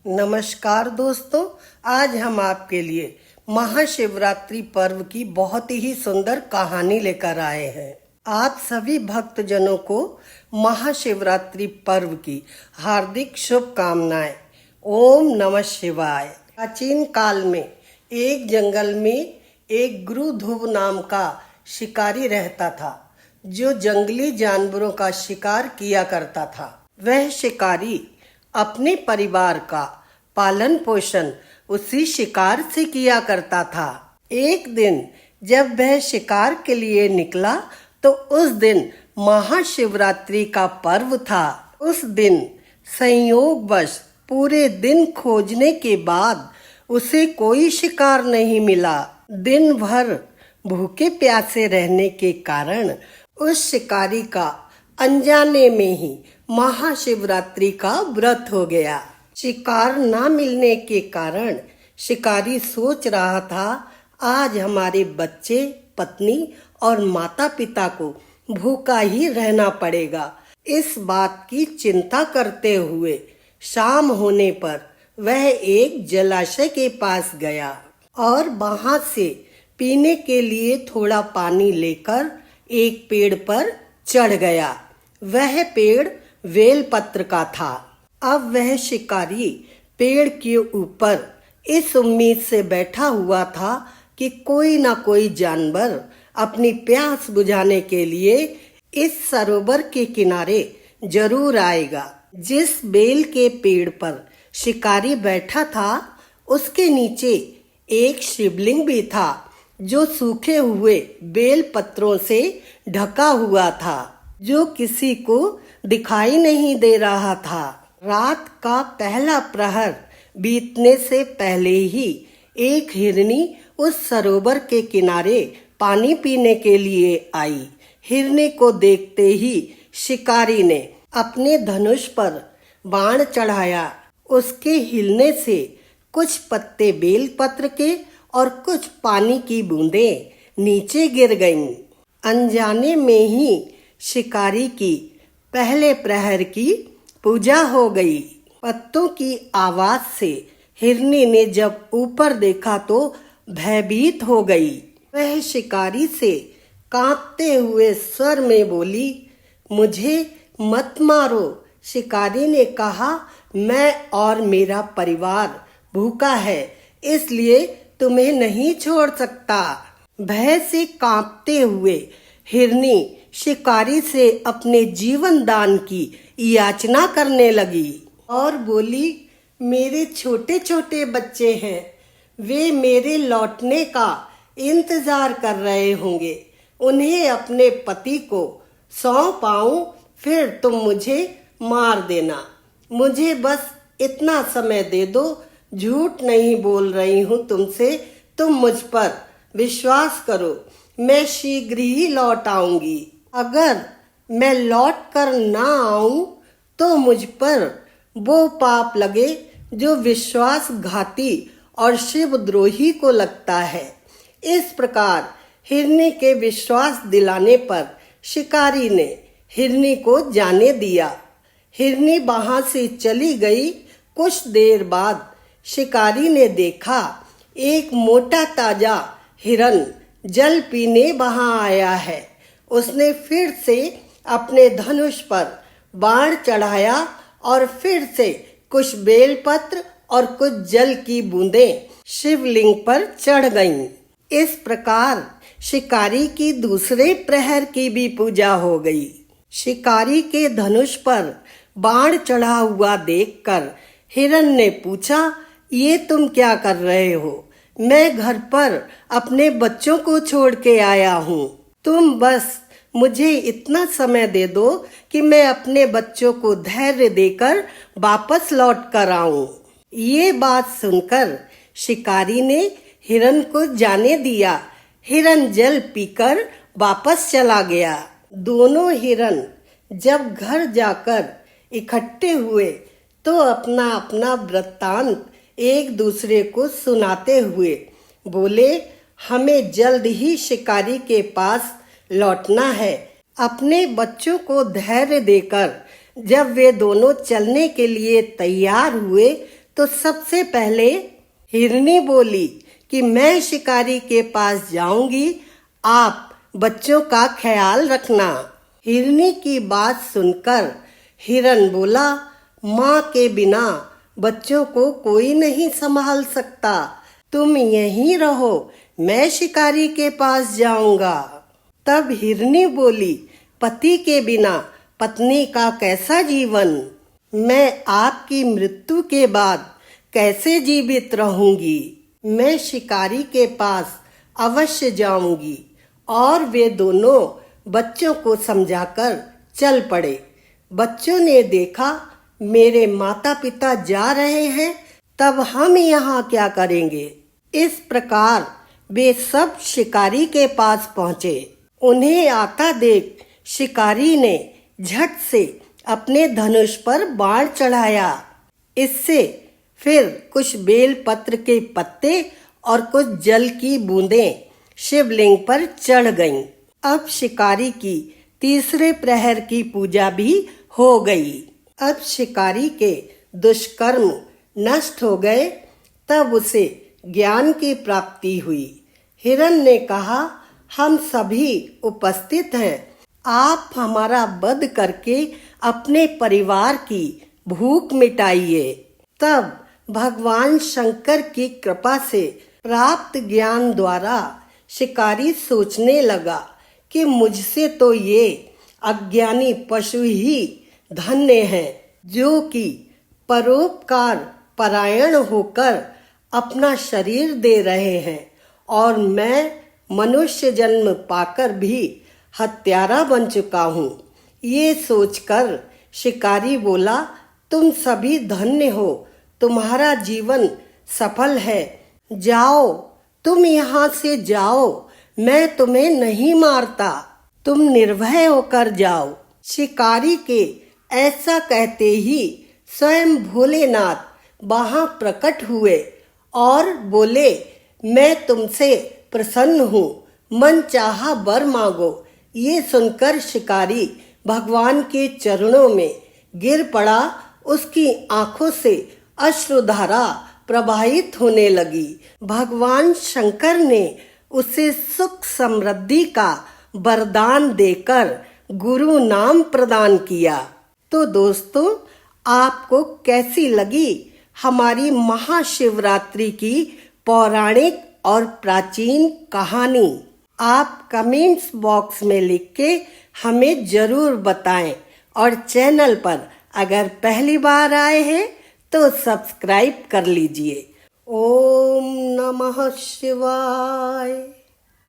नमस्कार दोस्तों, आज हम आपके लिए महाशिवरात्रि पर्व की बहुत ही सुंदर कहानी लेकर आए हैं। आप सभी भक्तजनों को महाशिवरात्रि पर्व की हार्दिक शुभकामनाएं। ओम नमः शिवाय। प्राचीन काल में एक जंगल में एक गुरु ध्रुव नाम का शिकारी रहता था, जो जंगली जानवरों का शिकार किया करता था। वह शिकारी अपने परिवार का पालन पोषण उसी शिकार से किया करता था। एक दिन जब वह शिकार के लिए निकला तो उस दिन महाशिवरात्रि का पर्व था। उस दिन संयोगवश पूरे दिन खोजने के बाद उसे कोई शिकार नहीं मिला। दिन भर भूखे प्यासे रहने के कारण उस शिकारी का अनजाने में ही महाशिवरात्रि का व्रत हो गया। शिकार न मिलने के कारण शिकारी सोच रहा था, आज हमारे बच्चे, पत्नी और माता पिता को भूखा ही रहना पड़ेगा। इस बात की चिंता करते हुए शाम होने पर वह एक जलाशय के पास गया और वहां से पीने के लिए थोड़ा पानी लेकर एक पेड़ पर चढ़ गया। वह पेड़ बेलपत्र का था। अब वह शिकारी पेड़ के ऊपर इस उम्मीद से बैठा हुआ था कि कोई ना कोई जानवर अपनी प्यास बुझाने के लिए इस सरोवर के किनारे जरूर आएगा। जिस बेल के पेड़ पर शिकारी बैठा था, उसके नीचे एक शिवलिंग भी था, जो सूखे हुए बेल पत्रों से ढका हुआ था, जो किसी को दिखाई नहीं दे रहा था। रात का पहला प्रहर बीतने से पहले ही एक हिरनी उस सरोवर के किनारे पानी पीने के लिए आई। हिरनी को देखते ही शिकारी ने अपने धनुष पर बाण चढ़ाया। उसके हिलने से कुछ पत्ते बेलपत्र के और कुछ पानी की बूंदें नीचे गिर गईं। अनजाने में ही शिकारी की पहले प्रहर की पूजा हो गई। पत्तों की आवाज से हिरनी ने जब ऊपर देखा तो भयभीत हो गई। वह शिकारी से कांपते हुए स्वर में बोली, मुझे मत मारो। शिकारी ने कहा, मैं और मेरा परिवार भूखा है, इसलिए तुम्हें नहीं छोड़ सकता। भय से कांपते हुए हिरनी शिकारी से अपने जीवन दान की याचना करने लगी और बोली, मेरे छोटे छोटे बच्चे हैं, वे मेरे लौटने का इंतजार कर रहे होंगे। उन्हें अपने पति को सौंप आऊं, फिर तुम मुझे मार देना। मुझे बस इतना समय दे दो। झूठ नहीं बोल रही हूँ तुमसे, तुम मुझ पर विश्वास करो। मैं शीघ्र ही लौट आऊंगी। अगर मैं लौट कर ना आऊं तो मुझ पर वो पाप लगे जो विश्वासघाती और शिवद्रोही को लगता है। इस प्रकार हिरनी के विश्वास दिलाने पर शिकारी ने हिरनी को जाने दिया। हिरनी वहां से चली गई। कुछ देर बाद शिकारी ने देखा, एक मोटा ताजा हिरन जल पीने वहां आया है। उसने फिर से अपने धनुष पर बाण चढ़ाया और फिर से कुछ बेलपत्र और कुछ जल की बूंदें शिवलिंग पर चढ़ गईं। इस प्रकार शिकारी की दूसरे प्रहर की भी पूजा हो गई। शिकारी के धनुष पर बाण चढ़ा हुआ देखकर हिरन ने पूछा, ये तुम क्या कर रहे हो? मैं घर पर अपने बच्चों को छोड़ के आया हूँ। तुम बस मुझे इतना समय दे दो कि मैं अपने बच्चों को धैर्य देकर वापस लौट कर आऊं। ये बात सुनकर शिकारी ने हिरन को जाने दिया। हिरन जल पीकर वापस चला गया। दोनों हिरन जब घर जाकर इकट्ठे हुए तो अपना अपना वृत्तांत एक दूसरे को सुनाते हुए बोले, हमें जल्द ही शिकारी के पास लौटना है। अपने बच्चों को धैर्य देकर जब वे दोनों चलने के लिए तैयार हुए तो सबसे पहले हिरनी बोली कि मैं शिकारी के पास जाऊंगी, आप बच्चों का ख्याल रखना। हिरनी की बात सुनकर हिरन बोला, माँ के बिना बच्चों को कोई नहीं संभाल सकता, तुम यहीं रहो, मैं शिकारी के पास जाऊंगा। तब हिरनी बोली, पति के बिना पत्नी का कैसा जीवन, मैं आपकी मृत्यु के बाद कैसे जीवित रहूंगी। मैं शिकारी के पास अवश्य जाऊंगी। और वे दोनों बच्चों को समझाकर चल पड़े। बच्चों ने देखा मेरे माता पिता जा रहे हैं, तब हम यहाँ क्या करेंगे। इस प्रकार वे सब शिकारी के पास पहुँचे। उन्हें आता देख शिकारी ने झट से अपने धनुष पर बाण चढ़ाया। इससे फिर कुछ बेल पत्र के पत्ते और कुछ जल की बूंदें शिवलिंग पर चढ़ गईं। अब शिकारी की तीसरे प्रहर की पूजा भी हो गई। अब शिकारी के दुष्कर्म नष्ट हो गए। तब उसे ज्ञान की प्राप्ति हुई। हिरन ने कहा, हम सभी उपस्थित हैं, आप हमारा वध करके अपने परिवार की भूख मिटाइए। तब भगवान शंकर की कृपा से प्राप्त ज्ञान द्वारा शिकारी सोचने लगा कि मुझसे तो ये अज्ञानी पशु ही धन्य हैं, जो कि परोपकार परायण होकर अपना शरीर दे रहे हैं, और मैं मनुष्य जन्म पाकर भी हत्यारा बन चुका हूँ। ये सोचकर शिकारी बोला, तुम सभी धन्य हो, तुम्हारा जीवन सफल है, जाओ, तुम यहाँ से जाओ, मैं तुम्हें नहीं मारता, तुम निर्भय होकर जाओ। शिकारी के ऐसा कहते ही स्वयं भोलेनाथ वहाँ प्रकट हुए और बोले, मैं तुमसे प्रसन्न हूँ, मन चाहा वर मांगो। ये सुनकर शिकारी भगवान के चरणों में गिर पड़ा। उसकी आंखों से अश्रुधारा प्रवाहित होने लगी। भगवान शंकर ने उसे सुख समृद्धि का वरदान देकर गुरु नाम प्रदान किया। तो दोस्तों, आपको कैसी लगी हमारी महाशिवरात्रि की पौराणिक और प्राचीन कहानी? आप कमेंट्स बॉक्स में लिख के हमें जरूर बताएं। और चैनल पर अगर पहली बार आए हैं तो सब्सक्राइब कर लीजिए। ओम नमः शिवाय।